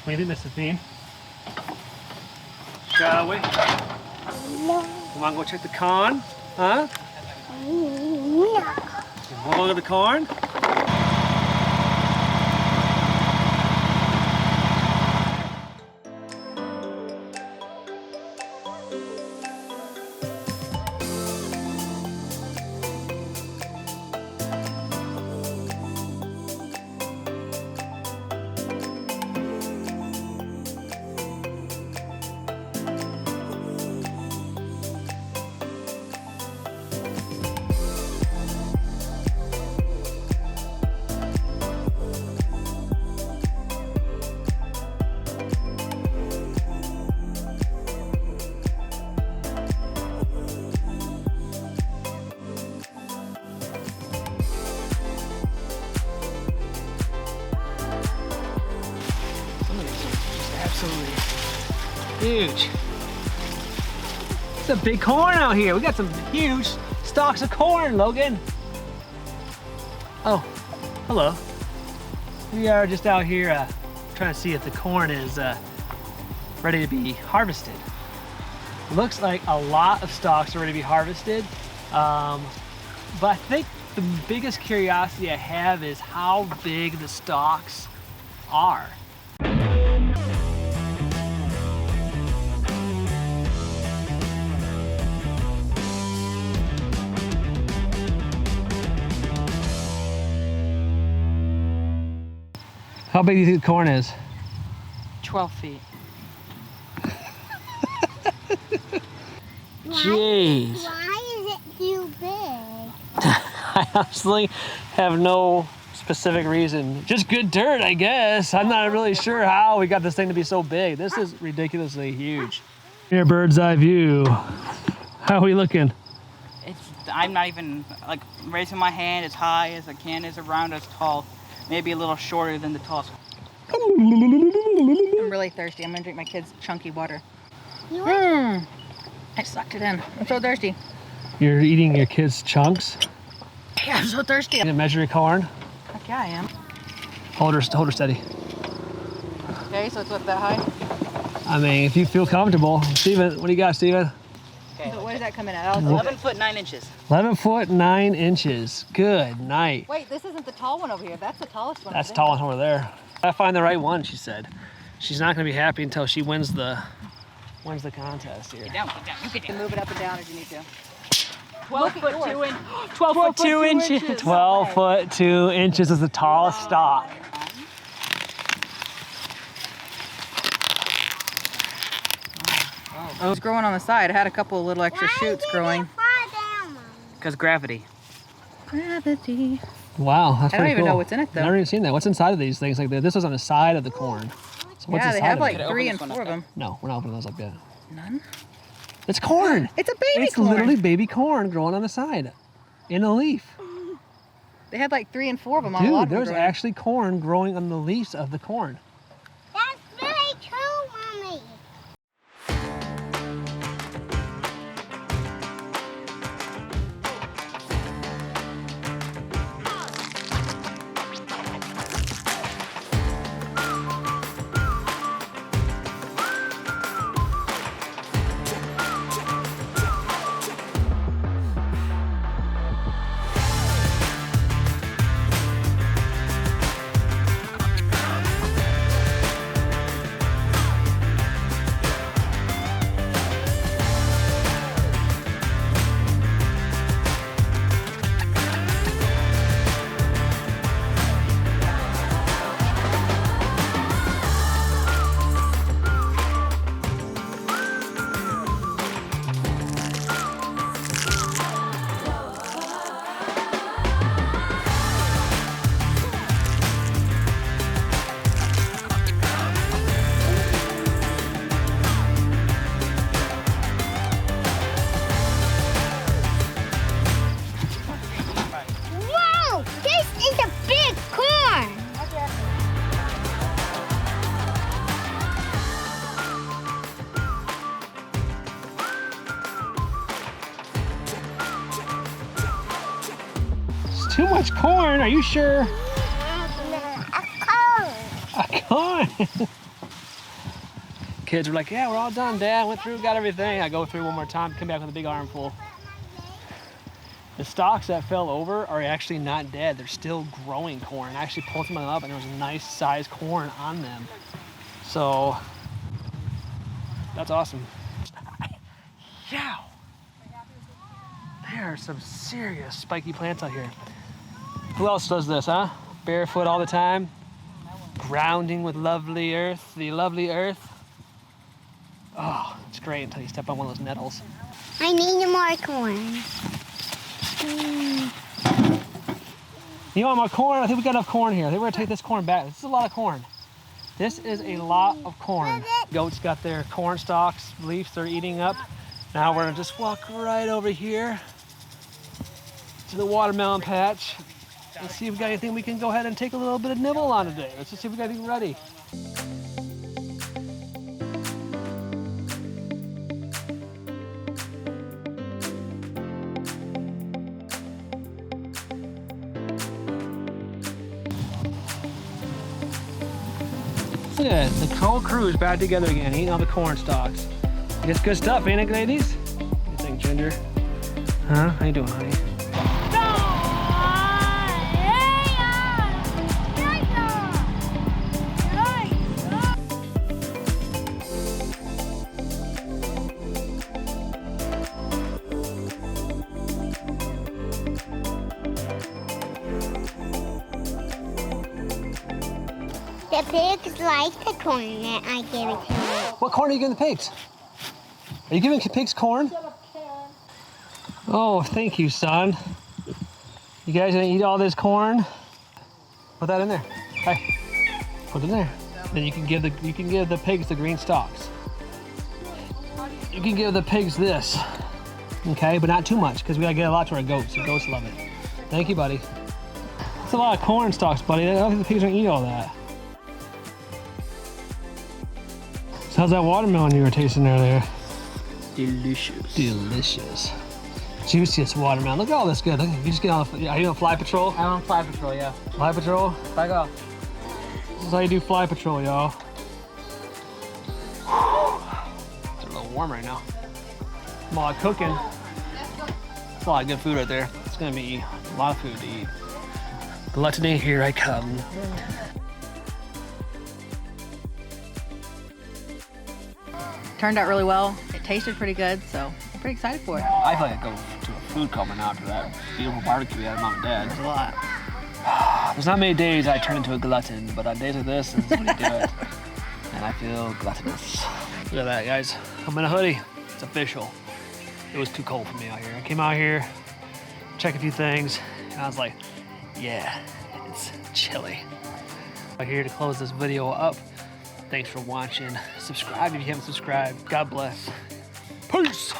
Maybe that's the theme. Shall we? You want to go check the corn? Huh? You want to look at the corn? Huge. It's a big corn out here. We got some huge stalks of corn, Logan. Oh, hello. We are just out here trying to see if the corn is ready to be harvested. Looks like a lot of stalks are ready to be harvested. But I think the biggest curiosity I have is how big the stalks are. How big do you think the corn is? 12 feet. Jeez. Why is it too big? I honestly have no specific reason. Just good dirt, I guess. I'm not really sure how we got this thing to be so big. This is ridiculously huge. Here, bird's eye view. How are we looking? I'm not even like raising my hand as high as I can, as around as tall. Maybe a little shorter than the tallest. I'm really thirsty. I'm gonna drink my kids' chunky water. I sucked it in. I'm so thirsty. You're eating your kids' chunks? Yeah, I'm so thirsty. You measure your corn? Heck yeah, I am. Hold her steady. Okay, so it's up that high? I mean, if you feel comfortable. Steven, what do you got, Steven? Okay. So what does that come in at? 11 foot 9 inches. 11 foot 9 inches. Good night. Wait, this isn't the tall one over here. That's the tallest one. That's the tall one over there. I find the right one, she said. She's not gonna be happy until she wins the contest here. Get down, you get down. Move it up and down as you need to. 12 foot 2 inches. 12 foot 2 inches is the tallest stalk. It was growing on the side. I had a couple of little extra shoots growing. Because gravity. Gravity. Wow, that's pretty cool. I don't even know what's in it though. I've never even seen that. What's inside of these things like that? This was on the side of the corn. So what's yeah, they inside have of like it? 3 and 4 of them. No, we're not opening those up yet. None? It's corn. It's a baby It's corn. literally baby corn growing on the side in a leaf. They had like 3 and 4 of them on a lot of Dude, them there's growing. actually corn growing on the leaves of the corn. That's really true, Mommy. Too much corn, are you sure? A cone. A corn. Kids were like, yeah, we're all done, Dad. Went through, got everything. I go through one more time, come back with a big armful. The stalks that fell over are actually not dead. They're still growing corn. I actually pulled some of them up and there was a nice sized corn on them. So, that's awesome. Yeah. There are some serious spiky plants out here. Who else does this, huh? Barefoot all the time. Grounding with lovely earth, the lovely earth. Oh, it's great until you step on one of those nettles. I need more corn. You want more corn? I think we got enough corn here. I think we're gonna take this corn back. This is a lot of corn. This is a lot of corn. Goats got their corn stalks, leaves they're eating up. Now we're gonna just walk right over here to the watermelon patch and see if we got anything we can go ahead and take a little bit of nibble on today. Let's just see if we got anything ready. Look at it, the whole crew is back together again, eating all the corn stalks. It's good stuff, ain't it, ladies? What do you think, Ginger? Huh? How you doing, honey? The pigs like the corn that I gave it to them. What corn are you giving the pigs? Are you giving pigs corn? Oh, thank you, son. You guys gonna eat all this corn? Put that in there. Hey, put it in there. Then you can give the pigs the green stalks. You can give the pigs this, okay, but not too much because we gotta get a lot to our goats. The goats love it. Thank you, buddy. That's a lot of corn stalks, buddy. I don't think the pigs are gonna eat all that. So how's that watermelon you were tasting earlier? Delicious. Delicious. Juiciest watermelon. Look at all this good. Look, you just get on the, are you on fly patrol? I'm on fly patrol, yeah. Fly patrol? Back off. This is how you do fly patrol, y'all. It's a little warm right now. I'm all cooking. That's a lot of good food right there. It's gonna be a lot of food to eat. Gluttony, here I come. Turned out really well. It tasted pretty good, so I'm pretty excited for it. I feel like I go to a food coma now after that beautiful barbecue we had with Mom and Dad. There's a lot. There's not many days I turn into a glutton, but on days like this, this is when you do it. And I feel gluttonous. Look at that, guys. I'm in a hoodie. It's official. It was too cold for me out here. I came out here, checked a few things, and I was like, yeah, it's chilly. I'm here to close this video up. Thanks for watching. Subscribe if you haven't subscribed. God bless. Peace.